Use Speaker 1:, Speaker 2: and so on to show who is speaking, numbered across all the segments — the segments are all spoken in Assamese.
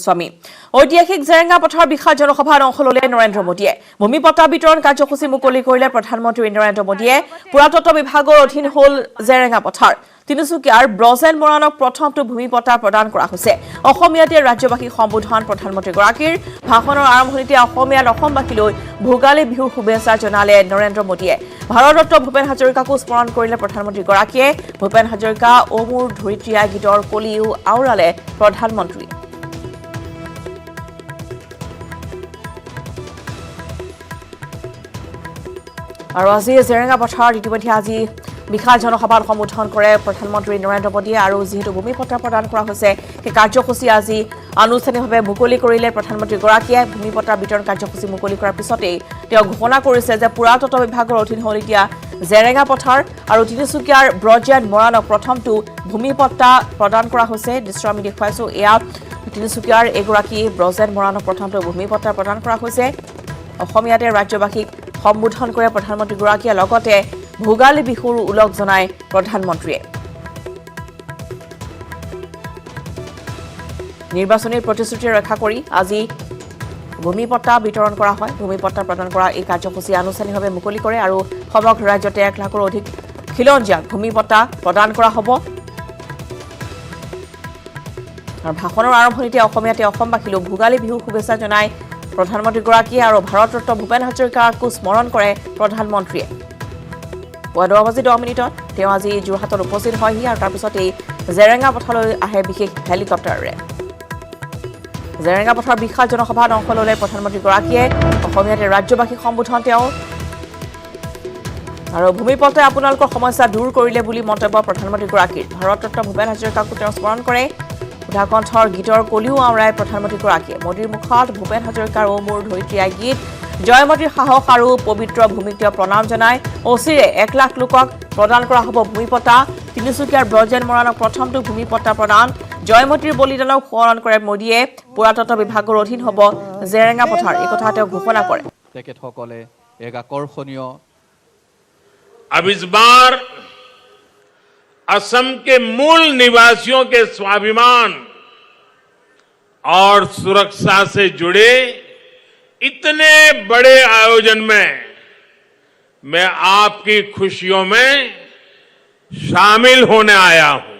Speaker 1: স্বামী ঐতিহাসিক জেৰেঙা পথাৰ বিশাল জনসভাত অংশ ল'লে নৰেন্দ্ৰ মোদীয়ে ভূমি পট্টা বিতৰণ কাৰ্যসূচী মুকলি কৰিলে প্ৰধানমন্ত্ৰী নৰেন্দ্ৰ মোদীয়ে পুৰাতত্ব বিভাগৰ অধীন হ'ল জেৰেঙা পথাৰ তিনিচুকীয়াৰ ব্ৰজেন মৰাণক প্ৰথমটো ভূমি পট্টা প্ৰদান কৰা হৈছে অসমীয়াতে ৰাজ্যবাসী সম্বোধন প্ৰধানমন্ত্ৰীগৰাকীৰ ভাষণৰ আৰম্ভণিতে অসমীয়াত অসমবাসীলৈ ভোগালী বিহু শুভেচ্ছা জনালে নৰেন্দ্ৰ মোদীয়ে ভাৰতৰত্ন ভূপেন হাজৰিকাকো স্মৰণ কৰিলে প্ৰধানমন্ত্ৰীগৰাকীয়ে ভূপেন হাজৰিকা অ মোৰ ধৰিত্ৰীয়া গীতৰ কলিও আওৰালে প্ৰধানমন্ত্ৰীয়ে আৰু আজি জেৰেঙা পথাৰত ইতিমধ্যে আজি বিশাল জনসভাত সম্বোধন কৰে প্ৰধানমন্ত্ৰী নৰেন্দ্ৰ মোদীয়ে আৰু যিহেতু ভূমি পট্টা প্ৰদান কৰা হৈছে সেই কাৰ্যসূচী আজি আনুষ্ঠানিকভাৱে মুকলি কৰিলে প্ৰধানমন্ত্ৰীগৰাকীয়ে ভূমি পট্টা বিতৰণ কাৰ্যসূচী মুকলি কৰাৰ পিছতেই তেওঁ ঘোষণা কৰিছে যে পুৰাতত্ব বিভাগৰ অধীন হ'ল এতিয়া জেৰেঙা পথাৰ আৰু তিনিচুকীয়াৰ ব্ৰজেন মৰাণক প্ৰথমটো ভূমি পট্টা প্ৰদান কৰা হৈছে দৃশ্য আমি দেখুৱাইছো এয়া তিনিচুকীয়াৰ এগৰাকী ব্ৰজেন মৰাণক প্ৰথমটো ভূমি পট্টা প্ৰদান কৰা হৈছে অসমীয়াতে ৰাজ্যবাসীক সম্বোধন কৰে প্ৰধানমন্ত্ৰীগৰাকীয়ে লগতে ভোগালী বিহুৰ উলগ জনায় প্ৰধানমন্ত্ৰীয়ে নিৰ্বাচনী প্ৰতিশ্ৰুতি ৰক্ষা কৰি আজি ভূমি পট্টা বিতৰণ কৰা হয় ভূমি পট্টা প্ৰদান কৰা এই কাৰ্যসূচী আনুষ্ঠানিকভাৱে মুকলি কৰে আৰু সমগ্ৰ ৰাজ্যতে 1 লাখৰো অধিক খিলঞ্জীয়াক ভূমি পট্টা প্ৰদান কৰা হ'ব আৰু ভাষণৰ আৰম্ভণিতে অসমীয়াতে অসমবাসীলৈ ভোগালী বিহু শুভেচ্ছা জনায় প্ৰধানমন্ত্ৰীগৰাকীয়ে আৰু ভাৰতৰত্ন ভূপেন হাজৰিকাকো স্মৰণ কৰে প্ৰধানমন্ত্ৰীয়ে 10:10 মিনিটত তেওঁ আজি যোৰহাটত উপস্থিত হয়হি আৰু তাৰপিছতেই জেৰেঙা পথাৰলৈ আহে বিশেষ হেলিকপ্টাৰেৰে জেৰেঙা পথাৰৰ বিশাল জনসভাত অংশ ল'লে প্ৰধানমন্ত্ৰীগৰাকীয়ে অসমীয়াতে ৰাজ্যবাসীক সম্বোধন তেওঁ আৰু ভূমি পট্টাই আপোনালোকৰ সমস্যা দূৰ কৰিলে বুলি মন্তব্য প্ৰধানমন্ত্ৰীগৰাকীৰ ভাৰতৰত্ন ভূপেন হাজৰিকাকো তেওঁ স্মৰণ কৰে উদাকণ্ঠৰ গীতৰ কলিও আওৰাই প্ৰধানমন্ত্ৰীগৰাকীয়ে মোদীৰ মুখত ভূপেন হাজৰিকাৰ অ মোৰ ধৰিত্ৰীয়া গীত জয়মতীৰ সাহস আৰু পবিত্ৰ ভূমিক তেওঁ প্ৰণাম জনায় অচিৰে 1 লাখ লোকক প্ৰদান কৰা হ'ব ভূমি পট্টা তিনিচুকীয়াৰ ব্ৰজেন মৰাণক প্ৰথমটো ভূমি পট্টা প্ৰদান জয়মতীৰ বলিদানক স্মৰণ কৰে মোদীয়ে পুৰাতত্ব বিভাগৰ অধীন হ'ব জেৰেঙা পথাৰ এই কথা তেওঁ ঘোষণা কৰে
Speaker 2: তেখেতসকলে এক আকৰ্ষণীয়
Speaker 3: अब इस बार असम के मूल निवासियों के स्वाभिमान और सुरक्षा से जुड़े इतने बड़े आयोजन में मैं आपकी खुशियों में शामिल होने आया हूं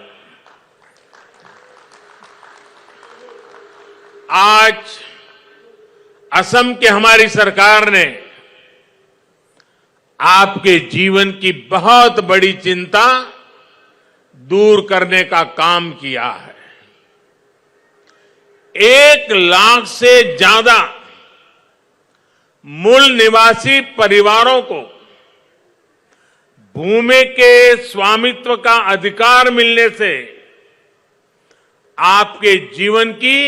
Speaker 3: आज असम की हमारी सरकार ने आपके जीवन की बहुत बड़ी चिंता दूर करने का काम किया है 1 लाख से ज्यादा मूल निवासी परिवारों को भूमि के स्वामित्व का अधिकार मिलने से आपके जीवन की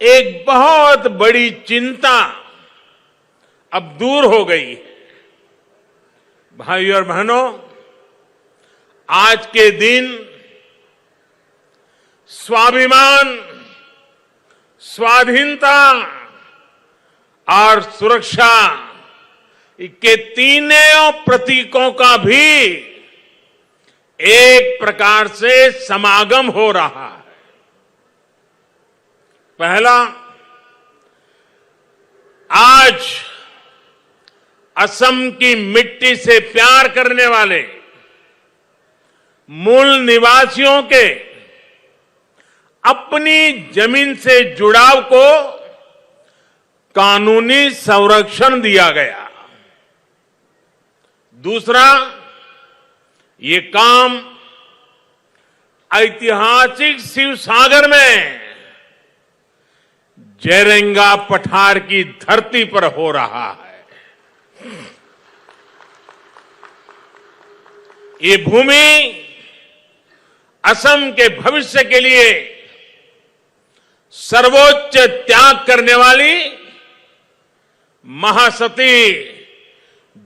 Speaker 3: एक बहुत बड़ी चिंता अब दूर हो गई है भाइयों और बहनों आज के दिन स्वाभिमान स्वाधीनता और सुरक्षा के तीनों प्रतीकों का भी एक प्रकार से समागम हो रहा है पहला आज असम की मिट्टी से प्यार करने वाले मूल निवासियों के अपनी जमीन से जुड़ाव को कानूनी संरक्षण दिया गया दूसरा ये काम ऐतिहासिक शिवसागर में जैरेंगा पठार की धरती पर हो रहा है ये भूमि असम के भविष्य के लिए सर्वोच्च त्याग करने वाली महासती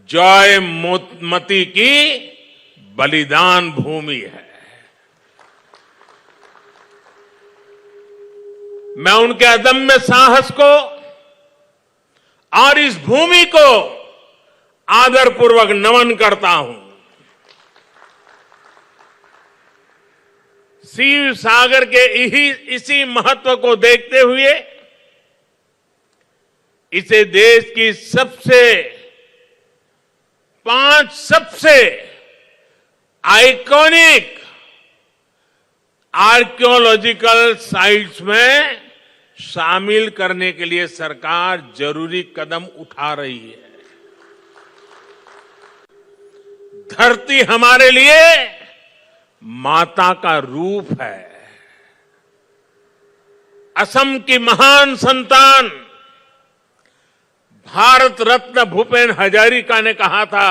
Speaker 3: जयमती की बलिदान भूमि है मैं उनके अदम्य साहस को और इस भूमि को आदरपूर्वक नमन करता हूं शिव सागर के इसी महत्व को देखते हुए इसे देश की 5 सबसे आइकॉनिक आर्कियोलॉजिकल साइट्स में शामिल करने के लिए सरकार जरूरी कदम उठा रही है। धरती हमारे लिए माता का रूप है। असम की महान संतान भारत रत्न भूपेन हजारिका ने कहा था,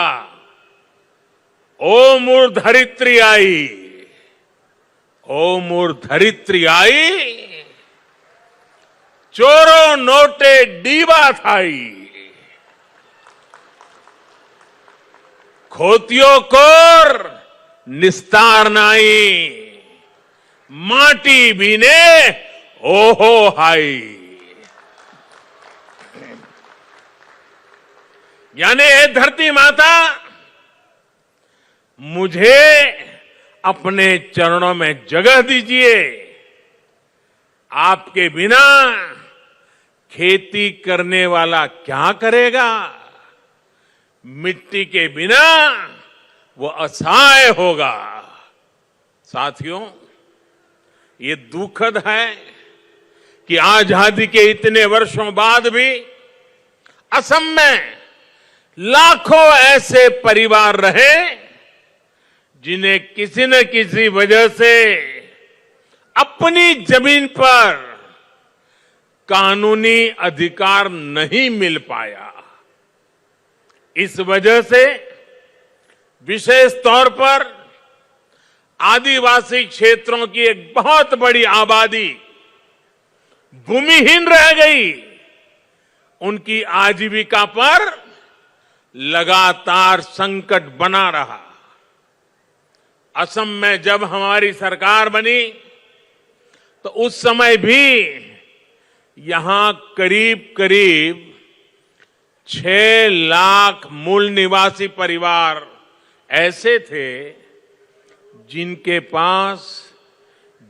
Speaker 3: ओ मोर धरित्री आई, ओ मोर धरित्री आई, चोरो नोटे डीबा थाई, खोतियो कोर निस्तार नाई, माटी बीने ओहो हाई। यानी हे धरती माता, मुझे अपने चरणों में जगह दीजिए। आपके बिना खेती करने वाला क्या करेगा? मिट्टी के बिना वो असहाय होगा। साथियों, ये दुखद है कि आजादी के इतने वर्षों बाद भी असम में लाखों ऐसे परिवार रहे जिन्हें किसी न किसी वजह से अपनी जमीन पर कानूनी अधिकार नहीं मिल पाया। इस वजह से विशेष तौर पर आदिवासी क्षेत्रों की एक बहुत बड़ी आबादी भूमिहीन रह गई। उनकी आजीविका पर लगातार संकट बना रहा। असम में जब हमारी सरकार बनी तो उस समय भी यहां करीब करीब 6 लाख मूल निवासी परिवार ऐसे थे जिनके पास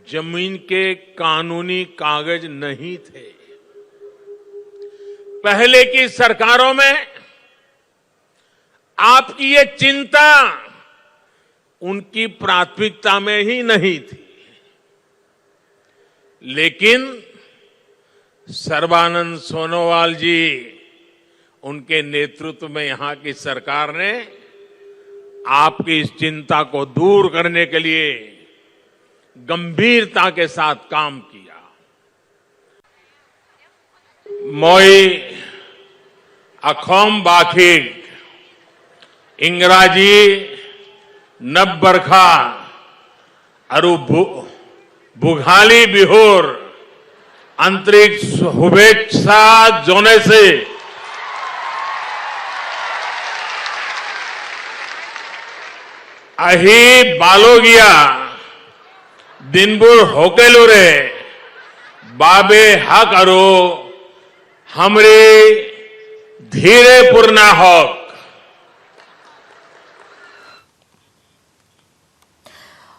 Speaker 3: जमीन के कानूनी कागज नहीं थे। पहले की सरकारों में आपकी ये चिंता उनकी प्राथमिकता में ही नहीं थी, लेकिन सर्बानंद सोनोवाल जी, उनके नेतृत्व में यहां की सरकार ने आपकी इस चिंता को दूर करने के लिए गंभीरता के साथ काम किया। मोई अखोम बाखिग इंग्राजी नबबरखा अरु बुघाली बिहोर अंतरिक्ष शुभेच्छा जोने से अही बालोगिया दिनबुर होकेलुरे बाबे हक अरो हमरे धीरे पूर्णा हक।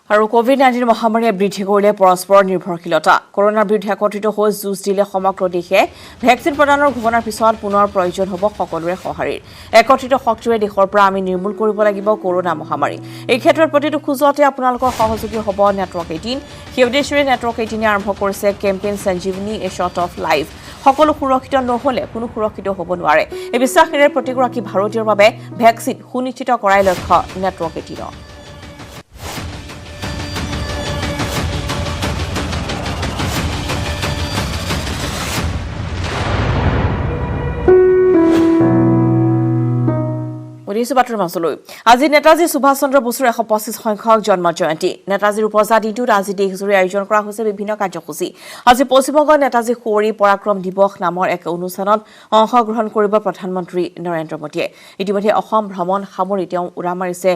Speaker 1: আৰু কোভিড-19 মহামাৰীয়ে বৃদ্ধি কৰিলে পৰস্পৰ নিৰ্ভৰশীলতা। কৰোনাৰ বিৰুদ্ধে একত্ৰিত হৈ যুঁজ দিলে সমগ্ৰ দেশে ভেকচিন প্ৰদানৰ ঘোষণাৰ পিছত পুনৰ প্ৰয়োজন হ'ব সকলোৰে সঁহাৰিৰ। একত্ৰিত শক্তিৰে দেশৰ পৰা আমি নিৰ্মূল কৰিব লাগিব কৰোনা মহামাৰী। এই ক্ষেত্ৰত প্ৰতিটো খোজতে আপোনালোকৰ সহযোগী হ'ব নেটৱৰ্ক 18। সেই উদ্দেশ্যৰে নেটৱৰ্ক 18 আৰম্ভ কৰিছে campaign Sanjeevani a shot of life. সকলো সুৰক্ষিত নহ'লে কোনো সুৰক্ষিত হ'ব নোৱাৰে। এই বিশ্বাসেৰে প্ৰতিগৰাকী ভাৰতীয়ৰ বাবে ভেকচিন সুনিশ্চিত কৰাই লক্ষ্য নেটৱৰ্ক 18। আজি নেতাজী সুভাষ চন্দ্ৰ বসুৰ 125 সংখ্যক জন্ম জয়ন্তী। নেতাজীৰ উপজা দিনটোত আজি দেশজুৰি আয়োজন কৰা হৈছে বিভিন্ন কাৰ্যসূচী। আজি পশ্চিমবংগৰ নেতাজী সুঁৱৰী পৰাক্ৰম দিৱস নামৰ এক অনুষ্ঠানত অংশগ্ৰহণ কৰিব প্ৰধানমন্ত্ৰী নৰেন্দ্ৰ মোদীয়ে। ইতিমধ্যে অসম ভ্ৰমণ সামৰি তেওঁ উৰা মাৰিছে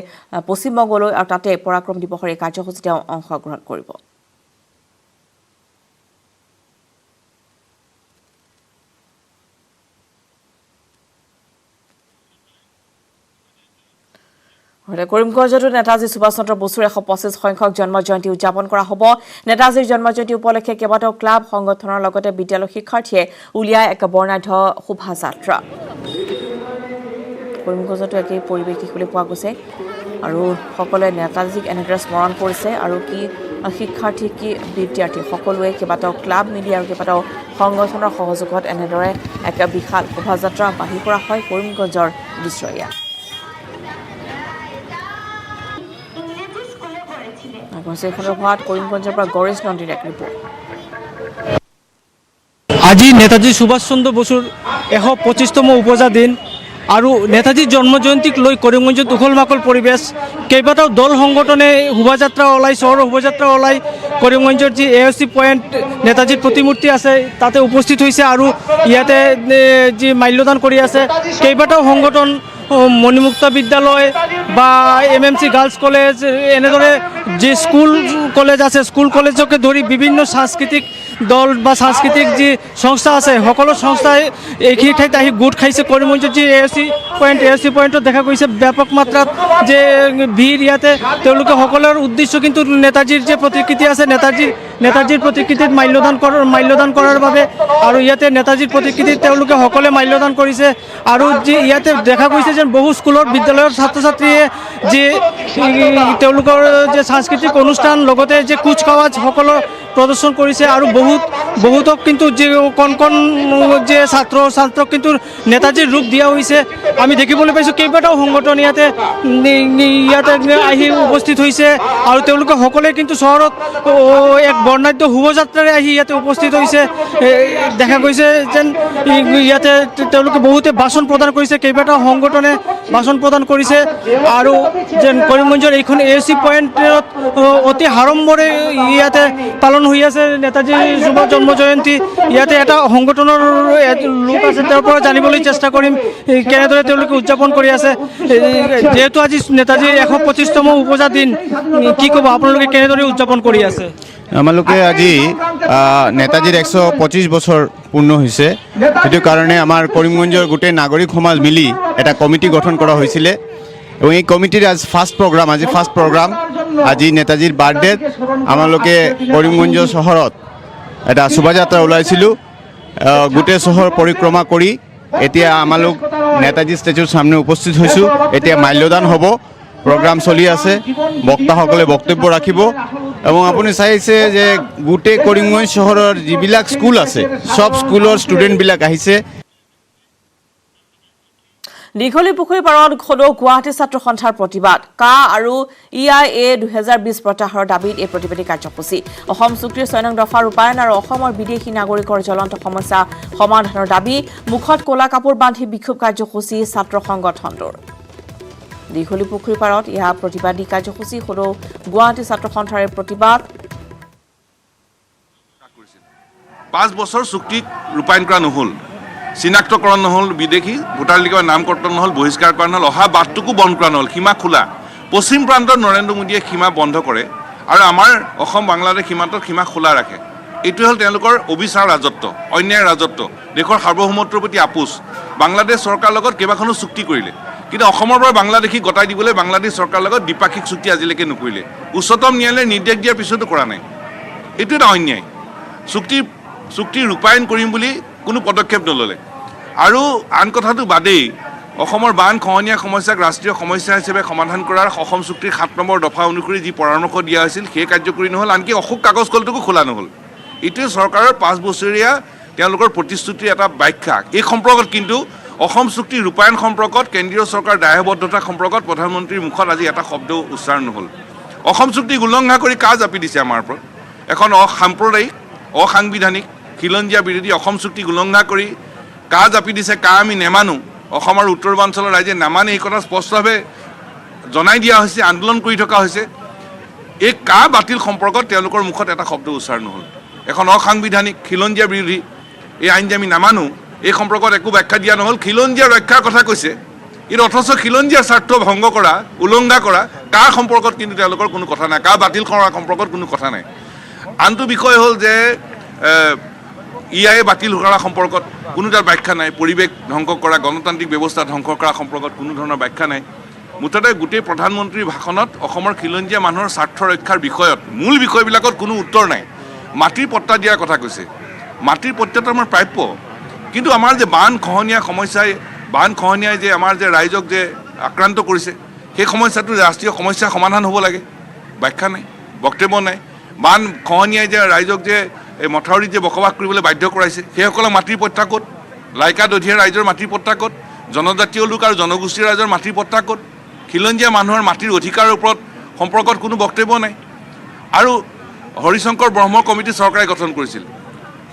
Speaker 1: পশ্চিমবংগলৈ আৰু তাতে পৰাক্ৰম দিৱসৰ এই কাৰ্যসূচীত তেওঁ অংশগ্ৰহণ কৰিব। কৰিমগঞ্জতো নেতাজী সুভাষ চন্দ্ৰ বসুৰ 125 সংখ্যক জন্ম জয়ন্তী উদযাপন কৰা হ'ব নেতাজীৰ জন্ম জয়ন্তী উপলক্ষে কেইবাটাও ক্লাব সংগঠনৰ লগতে বিদ্যালয় শিক্ষাৰ্থীয়ে উলিয়াই এক বৰ্ণাঢ্য শোভাযাত্ৰা কৰিমগঞ্জতো একেই পৰিৱেশ দেখিবলৈ পোৱা গৈছে আৰু সকলোৱে নেতাজীক এনেদৰে স্মৰণ কৰিছে আৰু কি শিক্ষাৰ্থী কি বিদ্যাৰ্থী সকলোৱে কেইবাটাও ক্লাব মিলি আৰু কেইবাটাও সংগঠনৰ সহযোগত এনেদৰে এক বিশাল শোভাযাত্ৰা বাহিৰ কৰা হয় কৰিমগঞ্জৰ দৃশ্য এয়া কৰিমগঞ্জৰ পৰা গণেশ নন্দীৰ এক ৰিপৰ্ট
Speaker 4: আজি নেতাজী সুভাষ চন্দ্ৰ বসুৰ 125তম উপজা দিন আৰু নেতাজীৰ জন্ম জয়ন্তীক লৈ কৰিমগঞ্জত উখল মাখল পৰিৱেশ কেইবাটাও দল সংগঠনে শোভাযাত্ৰা ওলাই চহৰৰ শোভাযাত্ৰা ওলাই কৰিমগঞ্জৰ যি AOC পইণ্ট নেতাজীৰ প্ৰতিমূৰ্তি আছে তাতে উপস্থিত হৈছে আৰু ইয়াতে যি মাল্যদান কৰি আছে কেইবাটাও সংগঠন মণিমুক্তা বিদ্যালয় বা MMC গাৰ্লছ কলেজ এনেদৰে যি স্কুল কলেজ আছে স্কুল কলেজকে ধৰি বিভিন্ন সাংস্কৃতিক দল বা সাংস্কৃতিক যি সংস্থা আছে সকলো সংস্থাই এইখিনি ঠাইত আহি গোট খাইছে কৰিমগঞ্জৰ যি AOC পইণ্টত দেখা গৈছে ব্যাপক মাত্ৰাত যে ভিৰ ইয়াতে তেওঁলোকে সকলোৰ উদ্দেশ্য কিন্তু নেতাজীৰ যে প্ৰতিকৃতি আছে নেতাজীৰ প্ৰতিকৃতিত মাল্যদান কৰাৰ বাবে আৰু ইয়াতে নেতাজীৰ প্ৰতিকৃতিত তেওঁলোকে সকলোৱে মাল্যদান কৰিছে আৰু যি ইয়াতে দেখা গৈছে যে বহু স্কুলৰ বিদ্যালয়ৰ ছাত্ৰ ছাত্ৰীয়ে যে তেওঁলোকৰ যে সাংস্কৃতিক অনুষ্ঠান লগতে যে কুচকাৱাজ সকলো প্ৰদৰ্শন কৰিছে আৰু বহুতক কিন্তু যে কণ যে ছাত্ৰক কিন্তু নেতাজীৰ ৰূপ দিয়া হৈছে আমি দেখিবলৈ পাইছোঁ কেইবাটাও সংগঠন ইয়াতে আহি উপস্থিত হৈছে আৰু তেওঁলোকে সকলোৱে কিন্তু চহৰত এক বৰ্ণাঢ্য শোভাযাত্ৰাৰে আহি ইয়াতে উপস্থিত হৈছে দেখা গৈছে যেন ইয়াতে তেওঁলোকে বহুতে ভাষণ প্ৰদান কৰিছে কেইবাটাও সংগঠনে ভাষণ প্ৰদান কৰিছে আৰু যেন কৰিমগঞ্জৰ এইখন AOC পইণ্টত অতি সাড়ম্বৰে ইয়াতে পালন হৈ আছে নেতাজী যুৱ জন্ম জয়ন্তী ইয়াতে এটা সংগঠনৰ লোক আছে তেওঁৰ পৰা জানিবলৈ চেষ্টা কৰিম কেনেদৰে তেওঁলোকে উদযাপন কৰি আছে যেহেতু আজি নেতাজীৰ 125তম উপজা দিন কি ক'ব আপোনালোকে কেনেদৰে উদযাপন কৰি আছে
Speaker 5: আমালোকে আজি নেতাজীৰ 125 বছৰ পূৰ্ণ হৈছে সেইটো কাৰণে আমাৰ কৰিমগঞ্জৰ গোটেই নাগৰিক সমাজ মিলি এটা কমিটি গঠন কৰা হৈছিলে এবং এই কমিটিৰ আজি ফাৰ্ষ্ট প্ৰগ্ৰাম আজি নেতাজীৰ বাৰ্থডেত আমালোকে কৰিমগঞ্জ চহৰত এটা শোভাযাত্ৰা ওলাইছিলোঁ গোটেই চহৰ পৰিক্ৰমা কৰি এতিয়া আমালোক নেতাজী ষ্টেচুৰ সামনে উপস্থিত হৈছোঁ এতিয়া মাল্যদান হ'ব প্ৰগ্ৰাম চলি আছে বক্তাসকলে বক্তব্য ৰাখিব এবং আপুনি চাইছে যে গোটেই কৰিমগঞ্জ চহৰৰ যিবিলাক স্কুল আছে সব স্কুলৰ ষ্টুডেণ্টবিলাক আহিছে
Speaker 1: দীঘলী পুখুৰী পাৰত খোলো গুৱাহাটী ছাত্ৰ সন্থাৰ প্ৰতিবাদ কা আৰু EIA 2020 প্ৰত্যাহাৰৰ দাবীত এই প্ৰতিবাদী কাৰ্যসূচী অসম চুক্তিৰ 6 নং দফা ৰূপায়ণ আৰু অসমৰ বিদেশী নাগৰিকৰ জ্বলন্ত সমস্যা সমাধানৰ দাবী মুখত ক'লা কাপোৰ বান্ধি বিক্ষোভ কাৰ্যসূচী ছাত্ৰ সংগঠনটোৰ দীঘলী পুখুৰী পাৰত ইয়া প্ৰতিবাদী কাৰ্যসূচী খোলো গুৱাহাটী ছাত্ৰ সন্থাৰ প্ৰতিবাদ
Speaker 6: 5 বছৰ চুক্তিত ৰূপায়ণ কৰা নহল চিনাক্তকৰণ নহল বিদেশী ভোটাৰ তালিকাৰ নামকৰ্তন নহল বহিষ্কাৰ কৰা নহল অহা বাটটুকু বন্ধ কৰা নহল সীমা খোলা পশ্চিম প্ৰান্তৰ নৰেন্দ্ৰ মোদীয়ে সীমা বন্ধ কৰে আৰু আমাৰ অসম বাংলাদেশ সীমান্তত সীমা খোলা ৰাখে এইটো হ'ল তেওঁলোকৰ অবিচাৰ ৰাজত্ব অন্যায় ৰাজত্ব দেশৰ সাৰ্বভৌমত্বৰ প্ৰতি আপোচ বাংলাদেশ চৰকাৰৰ লগত কেইবাখনো চুক্তি কৰিলে কিন্তু অসমৰ পৰা বাংলাদেশী গতাই দিবলৈ বাংলাদেশ চৰকাৰৰ লগত দ্বিপাক্ষিক চুক্তি আজিলৈকে নকৰিলে উচ্চতম ন্যায়ালয়ে নিৰ্দেশ দিয়াৰ পিছতো কৰা নাই এইটো এটা অন্যায় চুক্তি ৰূপায়ণ কৰিম বুলি কোনো পদক্ষেপ নললে আৰু আন কথাটো বাদেই অসমৰ বান খহনীয়া সমস্যাক ৰাষ্ট্ৰীয় সমস্যা হিচাপে সমাধান কৰাৰ অসম চুক্তিৰ 7 নম্বৰ দফা অনুসৰি যি পৰামৰ্শ দিয়া হৈছিল সেই কাৰ্যকৰী নহল আনকি অশোক কাগজ কলটোকো খোলা নহল এইটোৱে চৰকাৰৰ 5 বছৰীয়া তেওঁলোকৰ প্ৰতিশ্ৰুতিৰ এটা ব্যাখ্যা এই সম্পৰ্কত কিন্তু অসম চুক্তি ৰূপায়ণ সম্পৰ্কত কেন্দ্ৰীয় চৰকাৰৰ দায়বদ্ধতা সম্পৰ্কত প্ৰধানমন্ত্ৰীৰ মুখত আজি এটা শব্দ উচ্চাৰণ নহল অসম চুক্তি উলংঘা কৰি কা জাপি দিছে আমাৰ ওপৰত এখন অসাম্প্ৰদায়িক অসাংবিধানিক খিলঞ্জীয়া বিৰোধী অসম চুক্তি উলংঘা কৰি কা জাপি দিছে কা আমি নেমানো অসমৰ উত্তৰবাঞ্চলৰ ৰাইজে নামানে এই কথা স্পষ্টভাৱে জনাই দিয়া হৈছে আন্দোলন কৰি থকা হৈছে এই কা বাতিল সম্পৰ্কত তেওঁলোকৰ মুখত এটা শব্দ উচ্চাৰণ নহল এখন অসাংবিধানিক খিলঞ্জীয়া বিৰোধী এই আইন যে আমি নামানো এই সম্পৰ্কত একো ব্যাখ্যা দিয়া নহল খিলঞ্জীয়া ৰক্ষাৰ কথা কৈছে কিন্তু অথচ খিলঞ্জীয়াৰ স্বাৰ্থ ভংগ কৰা উলংঘা কৰা কা সম্পৰ্কত কিন্তু তেওঁলোকৰ কোনো কথা নাই কা বাতিল কৰাৰ সম্পৰ্কত কোনো কথা নাই আনটো বিষয় হ'ল যে EIA বাতিল কৰা সম্পৰ্কত কোনো তাৰ ব্যাখ্যা নাই পৰিৱেশ ধ্বংস কৰা গণতান্ত্ৰিক ব্যৱস্থা ধ্বংস কৰা সম্পৰ্কত কোনো ধৰণৰ ব্যাখ্যা নাই মুঠতে গোটেই প্ৰধানমন্ত্ৰীৰ ভাষণত অসমৰ খিলঞ্জীয়া মানুহৰ স্বাৰ্থ ৰক্ষাৰ বিষয়ত মূল বিষয়বিলাকত কোনো উত্তৰ নাই। মাটিৰ পট্টা দিয়াৰ কথা কৈছে। মাটিৰ পট্টাটো আমাৰ প্ৰাপ্য, কিন্তু আমাৰ যে বান খহনীয়াই যে আমাৰ যে ৰাইজক যে আক্ৰান্ত কৰিছে, সেই সমস্যাটো ৰাষ্ট্ৰীয় সমস্যা সমাধান হ'ব লাগে। ব্যাখ্যা নাই, বক্তব্য নাই। বান খহনীয়াই যে ৰাইজক যে এই মথাউৰিত যে বসবাস কৰিবলৈ বাধ্য কৰাইছে, সেইসকলৰ মাটিৰ পট্টা ক'ত? লাইকা দধিয়া ৰাইজৰ মাটিৰ পট্টা ক'ত? জনজাতীয় লোক আৰু জনগোষ্ঠীয় ৰাইজৰ মাটিৰ পট্টা ক'ত? খিলঞ্জীয়া মানুহৰ মাটিৰ অধিকাৰৰ ওপৰত সম্পৰ্কত কোনো বক্তব্য নাই। আৰু হৰিশংকৰ ব্ৰহ্ম কমিটি চৰকাৰে গঠন কৰিছিল,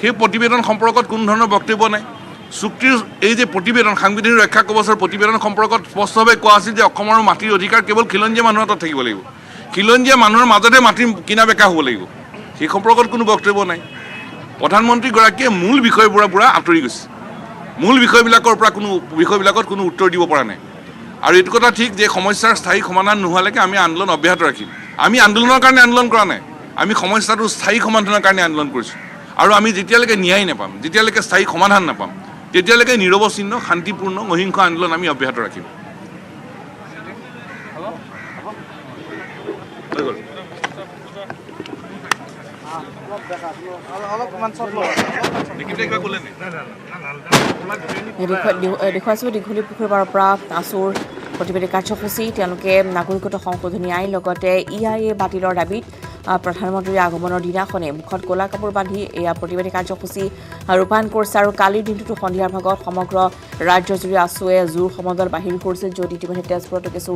Speaker 6: সেই প্ৰতিবেদন সম্পৰ্কত কোনো ধৰণৰ বক্তব্য নাই। চুক্তিৰ এই যে প্ৰতিবেদন, সাংবিধানিক ৰক্ষা কৱচৰ প্ৰতিবেদন সম্পৰ্কত স্পষ্টভাৱে কোৱা আছিল যে অসমৰ মাটিৰ অধিকাৰ কেৱল খিলঞ্জীয়া মানুহৰ হাতত থাকিব লাগিব, খিলঞ্জীয়া মানুহৰ মাজতে মাটিৰ কিনা বেকা হ'ব লাগিব। সেই সম্পৰ্কত কোনো বক্তব্য নাই। প্ৰধানমন্ত্ৰীগৰাকীয়ে মূল বিষয়বোৰৰ পৰা আঁতৰি গৈছে। মূল বিষয়বিলাকত কোনো উত্তৰ দিব পৰা নাই। আৰু এইটো কথা ঠিক যে সমস্যাৰ স্থায়ী সমাধান নোহোৱালৈকে আমি আন্দোলন অব্যাহত ৰাখিম। আমি আন্দোলনৰ কাৰণে আন্দোলন কৰা নাই, আমি সমস্যাটোৰ স্থায়ী সমাধানৰ কাৰণে আন্দোলন কৰিছোঁ। আৰু আমি যেতিয়ালৈকে ন্যায় নাপাম, যেতিয়ালৈকে স্থায়ী সমাধান নাপাম, তেতিয়ালৈকে নিৰৱচ্ছিন্ন শান্তিপূৰ্ণ অহিংস আন্দোলন আমি অব্যাহত ৰাখিম।
Speaker 1: দেখুৱাইছোঁ দীঘলী পুখুৰীৰ পাৰৰ পৰা আছুৰ প্ৰতিবাদী কাৰ্যসূচী। তেওঁলোকে নাগৰিকত্ব সংশোধনী আইন লগতে EIA বাতিলৰ দাবীত প্ৰধানমন্ত্ৰীৰ আগমনৰ দিনাখনে মুখত ক'লা কাপোৰ বান্ধি এয়া প্ৰতিবাদী কাৰ্যসূচী ৰূপায়ণ কৰিছে। আৰু কালিৰ দিনটোতো সন্ধিয়াৰ ভাগত সমগ্ৰ ৰাজ্যজুৰি আছুৱে জোৰ সমদল বাহিৰ কৰিছিল, য'ত ইতিমধ্যে তেজপুৰতো কিছু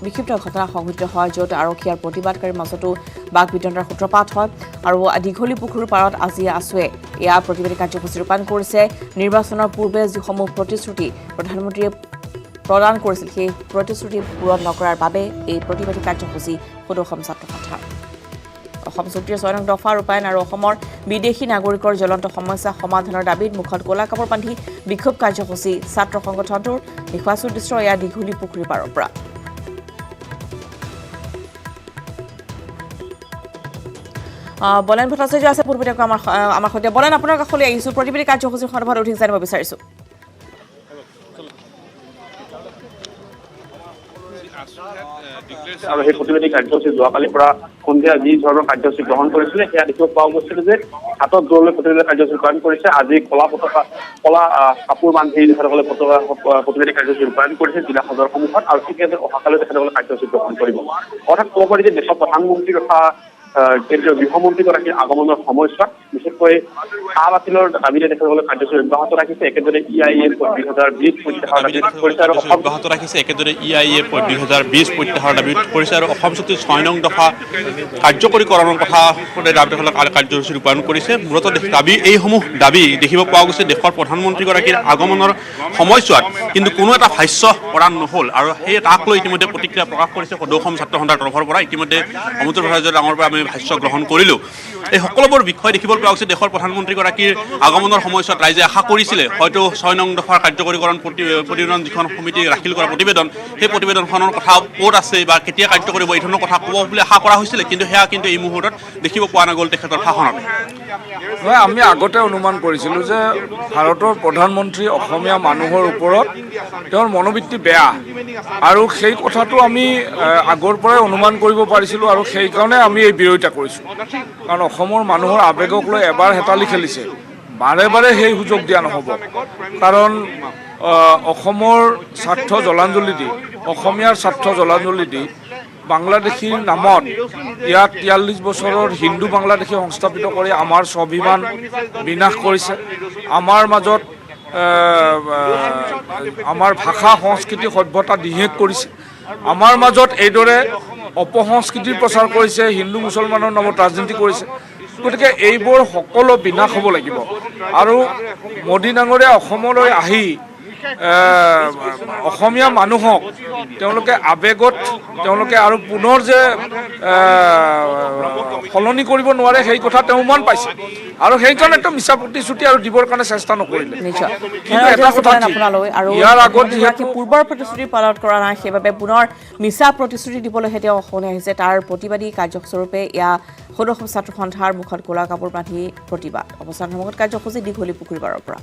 Speaker 1: বিক্ষিপ্ত ঘটনা সংঘটিত হয়, য'ত আৰক্ষী আৰু প্ৰতিবাদকাৰীৰ মাজতো বাক বিতণ্ডাৰ সূত্ৰপাত হয়। আৰু দীঘলী পুখুৰীৰ পাৰত আজি আছুৱে এয়া প্ৰতিবাদী কাৰ্যসূচী ৰূপায়ণ কৰিছে। নিৰ্বাচনৰ পূৰ্বে যিসমূহ প্ৰতিশ্ৰুতি প্ৰধানমন্ত্ৰীয়ে প্ৰদান কৰিছিল, সেই প্ৰতিশ্ৰুতি পূৰণ নকৰাৰ বাবে এই প্ৰতিবাদী কাৰ্যসূচী সদৌ অসম ছাত্ৰ সন্থাৰ। অসম চুক্তিৰ 6 নং দফা ৰূপায়ণ আৰু অসমৰ বিদেশী নাগৰিকৰ জ্বলন্ত সমস্যা সমাধানৰ দাবীত মুখত ক'লা কাপোৰ বান্ধি বিক্ষোভ কাৰ্যসূচী ছাত্ৰ সংগঠনটোৰ। দেখুৱাইছোঁ দৃশ্য এয়া দীঘলী পুখুৰীৰ পাৰৰ পৰা। বলেন ভট্টাচাৰ্য আছে পূৰ্বতীয়াকৈ আমাৰ সৈতে। বলেন, আপোনাৰ কাষলৈ আহিছোঁ, প্ৰতিবাদী কাৰ্যসূচীৰ সন্দৰ্ভত অধিক জানিব বিচাৰিছোঁ।
Speaker 7: আৰু সেই প্ৰতিবাদী কাৰ্যসূচী যোৱাকালিৰ পৰা সন্ধিয়া যি ধৰণৰ কাৰ্যসূচী গ্ৰহণ কৰিছিলে সেয়া দেখিব পোৱা গৈছিল যে হাতত জোৰলৈ প্ৰতিবাদী কাৰ্যসূচী গ্ৰহণ কৰিছে। আজি ক'লা কাপোৰ বান্ধি তেখেতসকলে প্ৰতিবাদী কাৰ্যসূচী ৰূপায়ণ কৰিছে জিলা সদৰ সন্মুখত। আৰু ঠিক আছে অহাকালৈ তেখেতসকলে কাৰ্যসূচী গ্ৰহণ কৰিব। অৰ্থাৎ ক'ব পাৰি যে দেশৰ প্ৰধানমন্ত্ৰী তথা কেন্দ্ৰীয় গৃহমন্ত্ৰীগৰাকীৰ আগমনৰ সময়ছোৱাত বিশেষকৈ চাহ বাতিলৰ দাবীৰে তেখেতসকলে কাৰ্যসূচী অব্যাহত ৰাখিছে। একেদৰে EIA 2020 প্ৰত্যাহাৰৰ দাবী কৰিছে আৰু
Speaker 8: অব্যাহত ৰাখিছে। একেদৰে EIA 2020 প্ৰত্যাহাৰৰ দাবী কৰিছে আৰু অসম চুক্তিৰ 6 নং দফা কাৰ্যকৰীকৰণৰ কথা কাৰ্যসূচী ৰূপায়ণ কৰিছে। মূলতঃ এইসমূহ দাবী দেখিব পোৱা গৈছে দেশৰ প্ৰধানমন্ত্ৰীগৰাকীৰ আগমনৰ সময়ছোৱাত, কিন্তু কোনো এটা ভাষ্য প্ৰদান নহ'ল। আৰু সেই তাক লৈ ইতিমধ্যে প্ৰতিক্ৰিয়া প্ৰকাশ কৰিছে সদৌ অসম ছাত্ৰ সন্থাৰ তৰফৰ পৰা। ইতিমধ্যে অমৃত ভট্টাচাৰ্য ডাঙৰ পৰা আমি ভাষ্য গ্ৰহণ কৰিলোঁ। এই সকলোবোৰ বিষয় দেখিবলৈ পোৱা গৈছে দেশৰ প্ৰধানমন্ত্ৰীগৰাকীৰ আগমনৰ সময়ছোৱাত ৰাইজে আশা কৰিছিলে হয়তো 6 নং দফাৰ কাৰ্যকৰীকৰণ প্ৰতিবেদন যিখন সমিতি দাখিল কৰা প্ৰতিবেদন, সেই প্ৰতিবেদনখনৰ কথা ক'ত আছে বা কেতিয়া কাৰ্য কৰিব এই ধৰণৰ কথা ক'ব বুলি আশা কৰা হৈছিলে, কিন্তু সেয়া কিন্তু এই মুহূৰ্তত দেখিব পোৱা নগ'ল তেখেতৰ ভাষণত।
Speaker 9: আমি আগতে অনুমান কৰিছিলোঁ যে ভাৰতৰ প্ৰধানমন্ত্ৰী অসমীয়া মানুহৰ ওপৰত তেওঁৰ মনোবৃত্তি বেয়া, আৰু সেই কথাটো আমি আগৰ পৰাই অনুমান কৰিব পাৰিছিলোঁ। আৰু সেইকাৰণে আমি এই বিৰোধিতা কৰিছোঁ, কাৰণ অসমৰ মানুহৰ আৱেগক লৈ এবাৰ হেতালি খেলিছে, বাৰে বাৰে সেই সুযোগ দিয়া নহ'ব। কাৰণ অসমৰ স্বাৰ্থ জলাঞ্জলি দি, অসমীয়াৰ স্বাৰ্থ জলাঞ্জলি দি বাংলাদেশীৰ নামত ইয়াত 43 বছৰৰ হিন্দু বাংলাদেশী সংস্থাপিত কৰি আমাৰ স্বাভিমান বিনাশ কৰিছে। আমাৰ মাজত আমাৰ ভাষা সংস্কৃতি সভ্যতা নিঃশেষ কৰিছে। আমাৰ মাজত এইদৰে অপসংস্কৃতিৰ প্ৰচাৰ কৰিছে, হিন্দু মুছলমানৰ নামত ৰাজনীতি কৰিছে। গতিকে এইবোৰ সকলো বিনাশ হ'ব লাগিব। আৰু মোদী ডাঙৰীয়া অসমলৈ আহি অসমীয়া মানুহক তেওঁলোকে আৱেগত তেওঁলোকে আৰু পুনৰ যে সলনি কৰিব নোৱাৰে সেই কথা তেওঁ মন পাইছে, আৰু সেইকাৰণে একদম মিছা প্ৰতিশ্ৰুতি আৰু দিবৰ কাৰণে চেষ্টা নকৰিলে। কিন্তু এটা কথা ইয়াৰ আগত যিহেতু
Speaker 1: পূৰ্বৰ প্ৰতিশ্ৰুতি পালন কৰা নাই, সেইবাবে পুনৰ মিছা প্ৰতিশ্ৰুতি দিবলৈহে তেওঁ অসমলৈ আহিছে। তাৰ প্ৰতিবাদী কাৰ্যস্বৰূপে এয়া সদৌ অসম ছাত্ৰ সন্থাৰ মুখত ক'লা কাপোৰ বান্ধি প্ৰতিবাদ অৱস্থান সন্মুখত কাৰ্যসূচী দীঘলী পুখুৰীৰ পাৰৰ পৰা।